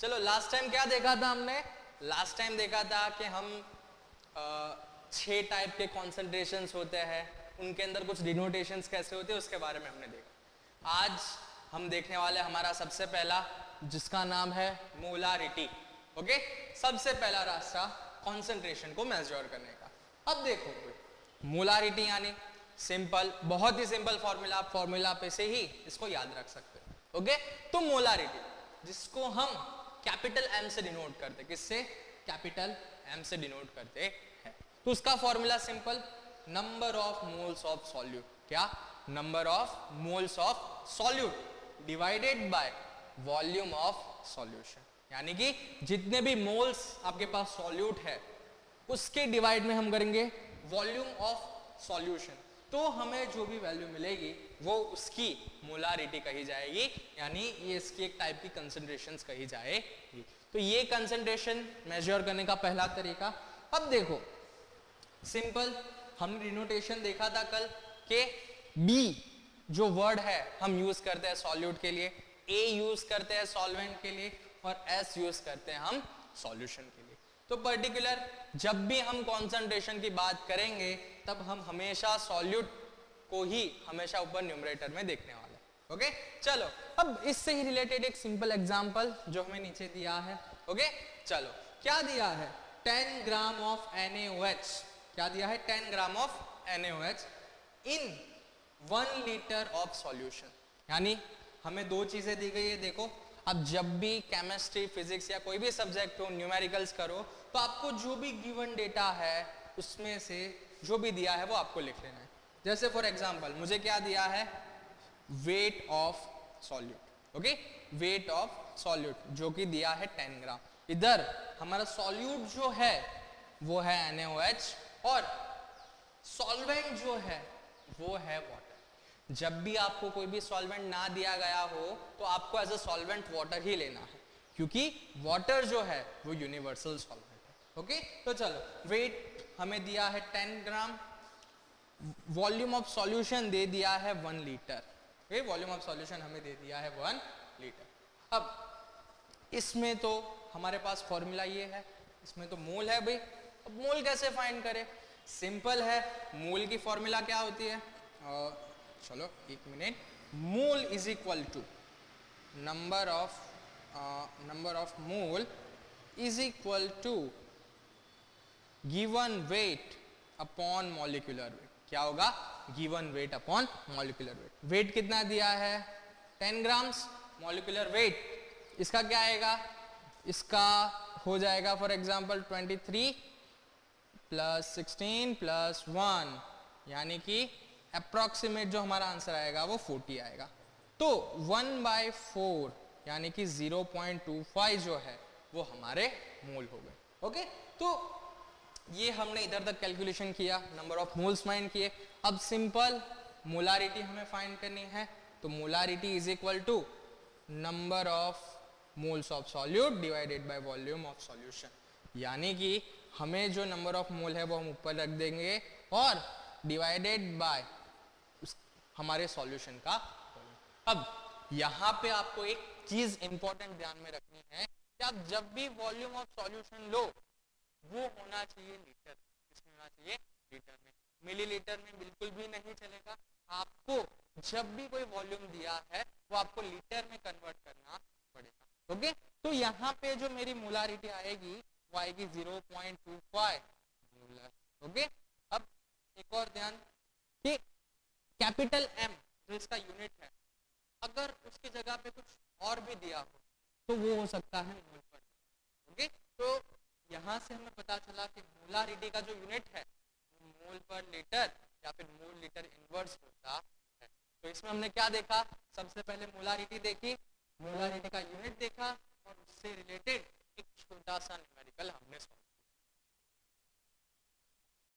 चलो last time क्या देखा था हमने? लास्ट टाइम देखा था कि हम 6 टाइप के कॉन्सेंट्रेशंस होते हैं, उनके अंदर कुछ डिनोटेशंस कैसे होते हैं उसके बारे में हमने देखा। आज हम देखने वाले हमारा सबसे पहला, जिसका नाम है मोलारिटी। ओके, सबसे पहला रास्ता कॉन्सेंट्रेशन को मेजर करने का। अब देखो मोलारिटी यानी सिंपल, बहुत ही सिंपल फॉर्मूला, फॉर्मूला पे से ही इसको याद रख सकते हैं। ओके, तो मोलारिटी जिसको हम कैपिटल एम से डिनोट करते, किससे? कैपिटल एम से डिनोट करते हैं। तो उसका formula simple, number of moles of solute. क्या? Number of moles of solute divided by volume of solution. यानी कि जितने भी मोल्स आपके पास सॉल्यूट है उसके डिवाइड में हम करेंगे वॉल्यूम ऑफ सॉल्यूशन, तो हमें जो भी वैल्यू मिलेगी वो उसकी मोलारिटी कही जाएगी, यानी ये इसकी एक टाइप की कंसंट्रेशंस कही जाएगी। तो ये कंसंट्रेशन मेजर करने का पहला तरीका। अब देखो सिंपल, हमने डिनोटेशन देखा था कल के बी जो वर्ड है हम यूज करते हैं सॉल्यूट के लिए, ए यूज करते हैं सॉल्वेंट के लिए और एस यूज करते हैं हम सॉल्यूशन के लिए। तो पर्टिकुलर जब भी हम कॉन्सेंट्रेशन की बात करेंगे तब हम हमेशा सॉल्यूट को ही हमेशा ऊपर न्यूमरेटर में देखने वाले हैं। ओके, चलो अब इससे ही रिलेटेड एक सिंपल एग्जांपल जो हमें नीचे दिया है। ओके, चलो क्या दिया है? 10 ग्राम ऑफ NaOH। क्या दिया है? 10 gram of NaOH in 1 litre of solution. यानी हमें दो चीजें दी गई है। देखो, अब जब भी केमिस्ट्री, फिजिक्स या कोई भी सब्जेक्ट हो, न्यूमेरिकल्स करो, तो आपको जो भी गिवन डेटा है उसमें से जो भी दिया है वो आपको लिख लेना है। जैसे फॉर एग्जांपल मुझे क्या दिया है? Weight of solute. Okay, weight of solute जो कि दिया है 10 ग्राम। इधर हमारा सॉल्यूट जो है वो है NaOH और सॉल्वेंट जो है वो है वाटर। जब भी आपको कोई भी सॉल्वेंट ना दिया गया हो तो आपको एज अ सॉल्वेंट वाटर ही लेना है, क्योंकि वाटर जो है वो यूनिवर्सल सॉल्वेंट है। ओके, तो चलो वेट हमें दिया है 10 ग्राम, वॉल्यूम ऑफ सॉल्यूशन दे दिया है 1 litre. Okay, volume of solution हमें दे दिया है 1 लीटर। अब इसमें तो हमारे पास फॉर्मूला ये है, इसमें तो मोल है भाई। अब मोल कैसे फाइंड करें? सिंपल है, मोल की फॉर्मूला क्या होती है? चलो एक minute. Mole is equal to number of mole is equal to given weight upon molecular weight. क्या होगा? Given weight upon molecular weight. Weight कितना दिया है? 10 ग्राम्स। मॉलिक्यूलर वेट इसका क्या आएगा? इसका हो जाएगा फॉर एग्जांपल 23 प्लस 16 प्लस 1, यानी कि अप्रोक्सीमेट जो हमारा आंसर आएगा वो 40 आएगा। तो 1/4 यानी कि 0.25 जो है वो हमारे मोल हो गए। ओके, तो ये हमने इधर तक कैलकुलेशन किया, नंबर ऑफ मोल्स फाइंड किए। अब सिंपल मोलारिटी हमें फाइंड करनी है, तो molarity is equal to number of moles of solute divided by volume of solution. यानी कि हमें जो नंबर ऑफ मोल है वो हम ऊपर रख देंगे और डिवाइडेड बाय हमारे सॉल्यूशन का। अब यहाँ पे आपको एक चीज इंपॉर्टेंट ध्यान में रखनी है कि आप जब भी वॉल्यूम ऑफ सॉल्यूशन लो वो होना चाहिए लीटर। किसमें होना चाहिए? लीटर में। मिलीलीटर में बिल्कुल भी नहीं चलेगा। आपको जब भी कोई वॉल्यूम दिया है वो आपको लीटर में कन्वर्ट करना पड़ेगा। ओके, तो यहाँ पे जो मेरी मोलारिटी आएगी वो आएगी 0.25 मोलर। ओके, अब एक और ध्यान कि कैपिटल M जो इसका यूनिट है, अगर उसकी जगह पे कुछ और भी दिया हो तो वो हो सकता है मोल पर। ओके, तो यहाँ से हमें पता चला कि मोलारिटी का जो यूनिट है मोल पर लीटर या फिर मोल लीटर इनवर्स होता है। तो इसमें हमने क्या देखा? सबसे पहले मोलारिटी देखी, मोलारिटी का यूनिट देखा और उससे रिलेटेड एक छोटा सा न्यूमेरिकल हमने सॉल्व